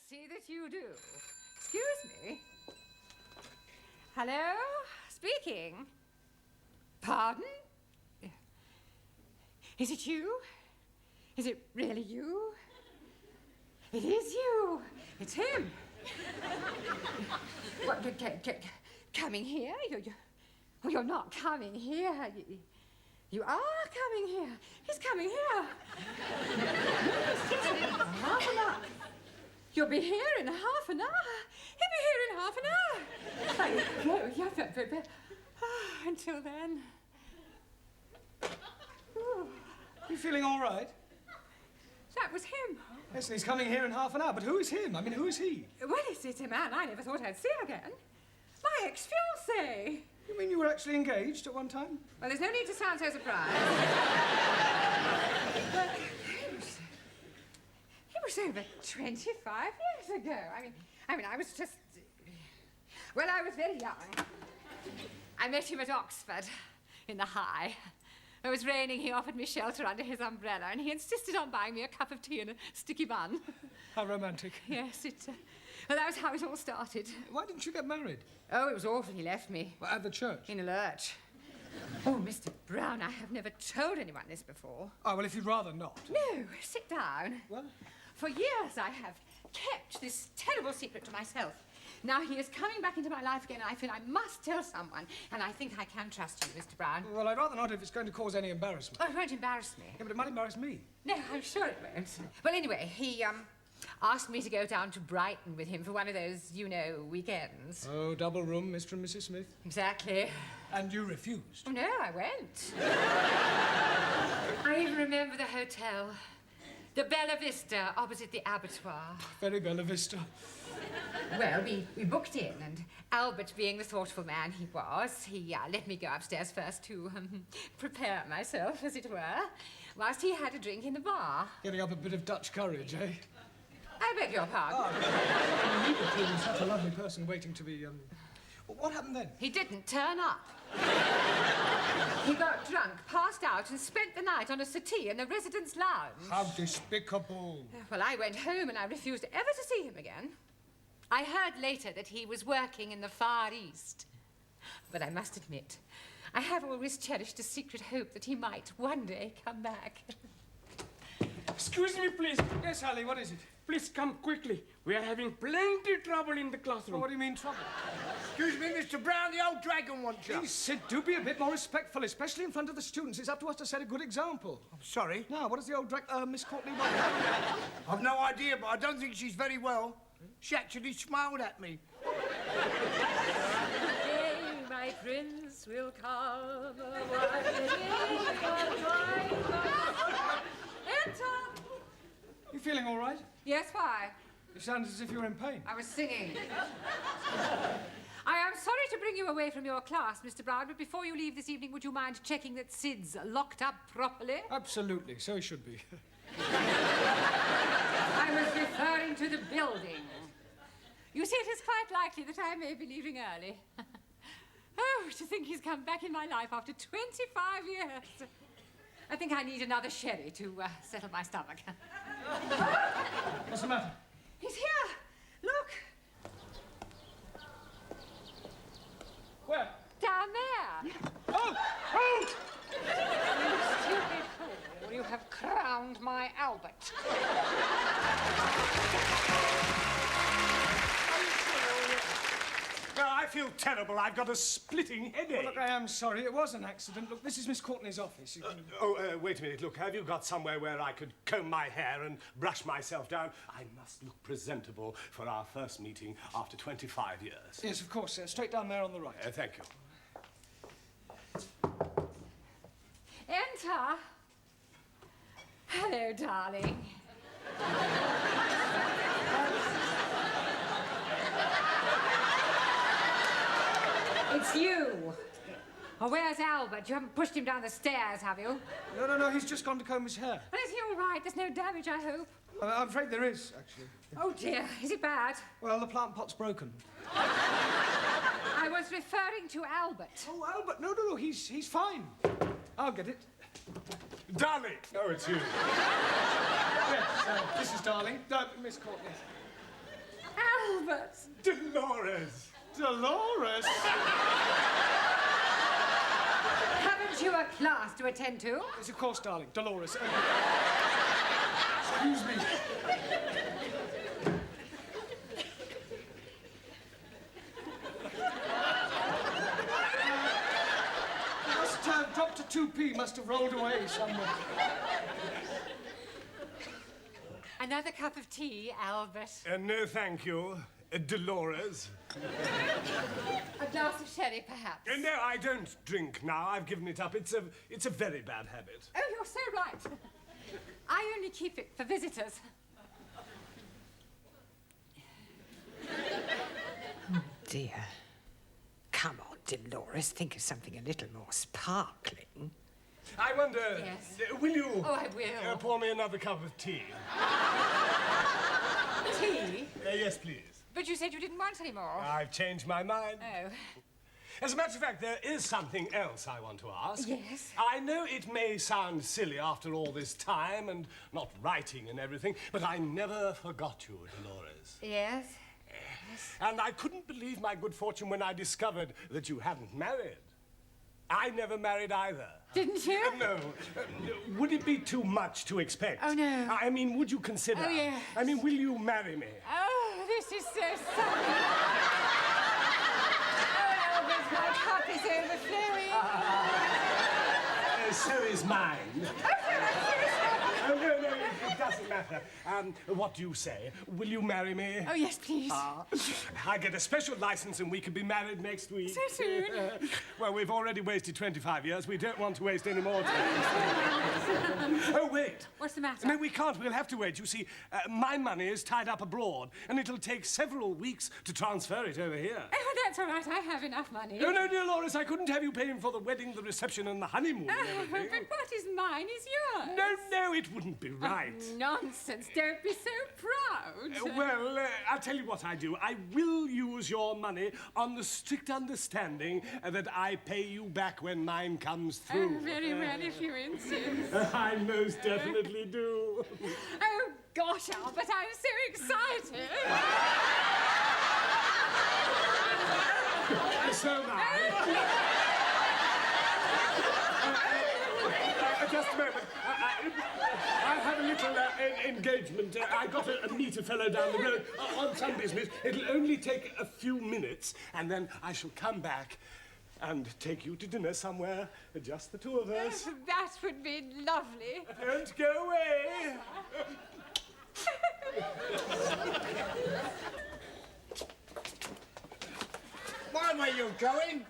see that you do. Excuse me. Hello? Speaking. Pardon? Is it you? Is it really you? It is you. It's him. What, coming here? You're not coming here. You are coming here. He's coming here. Half an hour. You'll be here in half an hour. He'll be here in half an hour. Until then. You feeling all right? That was him. Yes, he's coming here in half an hour. But who is him? I mean, who is he? Well, it's a man I never thought I'd see again. My ex-fiancé. You mean you were actually engaged at one time? Well, there's no need to sound so surprised. But it was over 25 years ago. I mean, I was just... Well, I was very young. I met him at Oxford, in the High. It was raining, he offered me shelter under his umbrella, and he insisted on buying me a cup of tea and a sticky bun. How romantic. Yes, well, that was how it all started. Why didn't you get married? Oh, it was awful. He left me. Well, at the church? In a lurch. Oh, Mr. Brown, I have never told anyone this before. Oh, well, if you'd rather not. No, sit down. What? For years I have kept this terrible secret to myself. Now he is coming back into my life again, and I feel I must tell someone, and I think I can trust you, Mr. Brown. Well, I'd rather not if it's going to cause any embarrassment. Oh, it won't embarrass me. Yeah, but it might embarrass me. No, I'm sure it won't. Well, anyway, he, asked me to go down to Brighton with him for one of those, you know, weekends. Oh, double room, Mr. and Mrs. Smith? Exactly. And you refused? Oh, no, I went. I even remember the hotel. The Bella Vista, opposite the abattoir. Very Bella Vista. Well, we booked in, and Albert, being the thoughtful man he was, he let me go upstairs first to prepare myself, as it were, whilst he had a drink in the bar. Getting up a bit of Dutch courage, eh? I beg your pardon. You were being such a lovely person waiting to be, What happened then? He didn't turn up. He got drunk, passed out, and spent the night on a settee in the residence lounge. How despicable. Well, I went home and I refused ever to see him again. I heard later that he was working in the Far East. But I must admit, I have always cherished a secret hope that he might one day come back. Excuse me, please. Yes, Hallie, what is it? Please come quickly. We are having plenty trouble in the classroom. Well, what do you mean, trouble? Excuse me, Mr. Brown, the old dragon wants you. Please, Sid, do be a bit more respectful, especially in front of the students. It's up to us to set a good example. I'm sorry. Now, what does the old Ms Courtney want? I've no idea, but I don't think she's very well. She actually smiled at me. Today my prince will come. Enter! You feeling all right? Yes, why? You sound as if you were in pain. I was singing. I am sorry to bring you away from your class, Mr. Brown, but before you leave this evening, would you mind checking that Sid's locked up properly? Absolutely, so he should be. I was referring to the building. You see, it is quite likely that I may be leaving early. Oh, to think he's come back in my life after 25 years. I think I need another sherry to settle my stomach. What's the matter? He's here. Look. Where? Down there. Oh! Oh! You stupid fool. You have crowned my Albert. Oh, I feel terrible. I've got a splitting headache. Well, look, I am sorry. It was an accident. Look, this is Miss Courtney's office. You can... Wait a minute. Look, have you got somewhere where I could comb my hair and brush myself down? I must look presentable for our first meeting after 25 years. Yes, of course. Straight down there on the right. Thank you. Enter. Hello, darling. It's you. Oh, where's Albert? You haven't pushed him down the stairs, have you? No, he's just gone to comb his hair. But is he all right? There's no damage, I hope. I'm afraid there is, actually. Oh, dear. Is it bad? Well, the plant pot's broken. I was referring to Albert. Oh, Albert, no, he's fine. I'll get it. Darling! Oh, it's you. Yes, this is Darling. Miss Courtney. Albert! Dolores! Dolores? Haven't you a class to attend to? Yes, of course, darling. Dolores. Excuse me. Dr. 2P must have rolled away somewhere. Another cup of tea, Albert. No, thank you, Dolores. A glass of sherry, perhaps? No, I don't drink now. I've given it up. It's a very bad habit. Oh, you're so right. I only keep it for visitors. Dear. Come on, Dolores, think of something a little more sparkling. I wonder... Yes. Will you... Oh, I will. Pour me another cup of tea? Tea? Yes, please. But you said you didn't want any more. I've changed my mind. Oh. As a matter of fact, there is something else I want to ask. Yes? I know it may sound silly after all this time and not writing and everything, but I never forgot you, Dolores. Yes? And I couldn't believe my good fortune when I discovered that you hadn't married. I never married either. Didn't you? No. Would it be too much to expect? Oh, no. I mean, would you consider? Oh, yes. I mean, will you marry me? Oh, this is so sunny. Oh, Albert, my cup is overflowing. So is mine. Oh, no, it doesn't matter. What do you say? Will you marry me? Oh, yes, please. I get a special license and we can be married next week. So soon. Well, we've already wasted 25 years. We don't want to waste any more time. Oh, wait. What's the matter? No, we can't. We'll have to wait. You see, my money is tied up abroad, and it'll take several weeks to transfer it over here. Oh, that's all right. I have enough money. Oh, no, dear Loris, I couldn't have you paying for the wedding, the reception, and the honeymoon and Oh, but everything. what is mine is yours. No, it wouldn't be right. Nonsense. Don't be so proud. Well, I'll tell you what I do. I will use your money on the strict understanding that I pay you back when mine comes through. Oh, very well, if you insist. I most definitely do. Oh, gosh, Albert, I'm so excited. So am I. Just a moment. I have a little engagement. I got to meet a fellow down the road on some business. It'll only take a few minutes, and then I shall come back and take you to dinner somewhere, just the two of us. That would be lovely. Don't go away. Why are you going?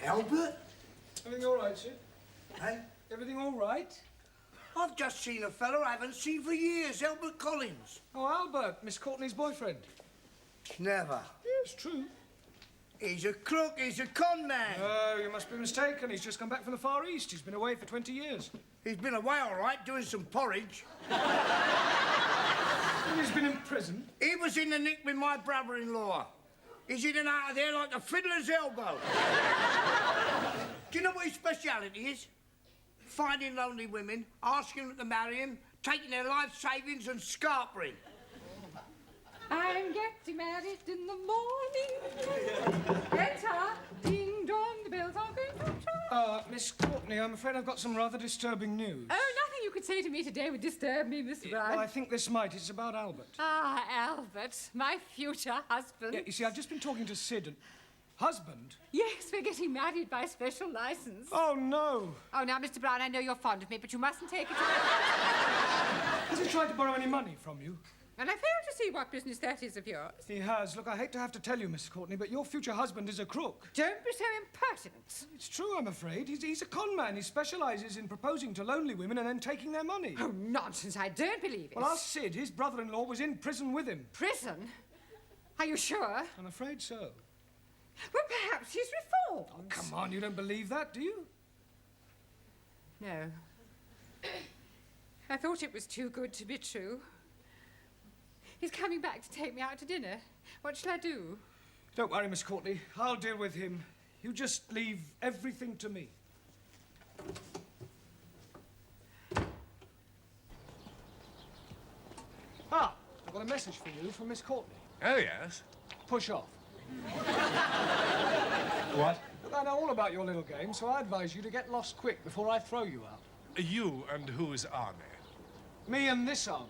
Albert? Everything all right, Sid? Hey? Everything all right? I've just seen a fellow I haven't seen for years, Albert Collins. Oh, Albert, Miss Courtney's boyfriend. Never. It's true. He's a crook, he's a con man. Oh, you must be mistaken. He's just come back from the Far East. He's been away for 20 years. He's been away all right, doing some porridge. And he's been in prison. He was in the nick with my brother-in-law. He's in and out of there like a fiddler's elbow. Do you know what his speciality is? Finding lonely women, asking them to marry him, taking their life savings and scarpering. I'm getting married in the morning. Enter. Ding dong, the bells are going to chime. Miss Courtney, I'm afraid I've got some rather disturbing news. Oh, nothing you could say to me today would disturb me, Mr. Brown. Well, I think this might. It's about Albert. Ah, Albert, my future husband. Yeah, you see, I've just been talking to Sid and... Husband? Yes, we're getting married by special license. Oh, no. Oh, now, Mr. Brown, I know you're fond of me, but you mustn't take it. Has he tried to borrow any money from you? And I fail to see what business that is of yours. He has. Look, I hate to have to tell you, Miss Courtney, but your future husband is a crook. Don't be so impertinent. It's true, I'm afraid. He's a con man. He specialises in proposing to lonely women and then taking their money. Oh, nonsense, I don't believe it. Well, ask Sid. His brother-in-law was in prison with him. Prison? Are you sure? I'm afraid so. Well, perhaps he's reformed. Oh, come on, you don't believe that, do you? No. I thought it was too good to be true. He's coming back to take me out to dinner. What shall I do? Don't worry, Miss Courtney. I'll deal with him. You just leave everything to me. I've got got a message for you from Ms Courtney. Oh, yes? Push off. What? Look, I know all about your little game, so I advise you to get lost quick before I throw you out. You and whose army? Me and this army.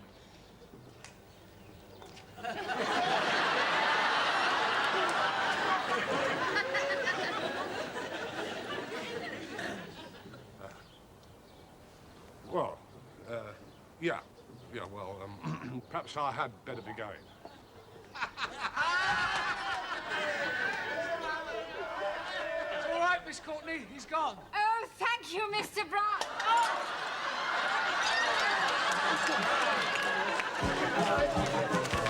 Well, yeah. Yeah, well, perhaps I had better be going. It's all right, Miss Courtney. He's gone. Oh, thank you, Mr. Brown. Oh!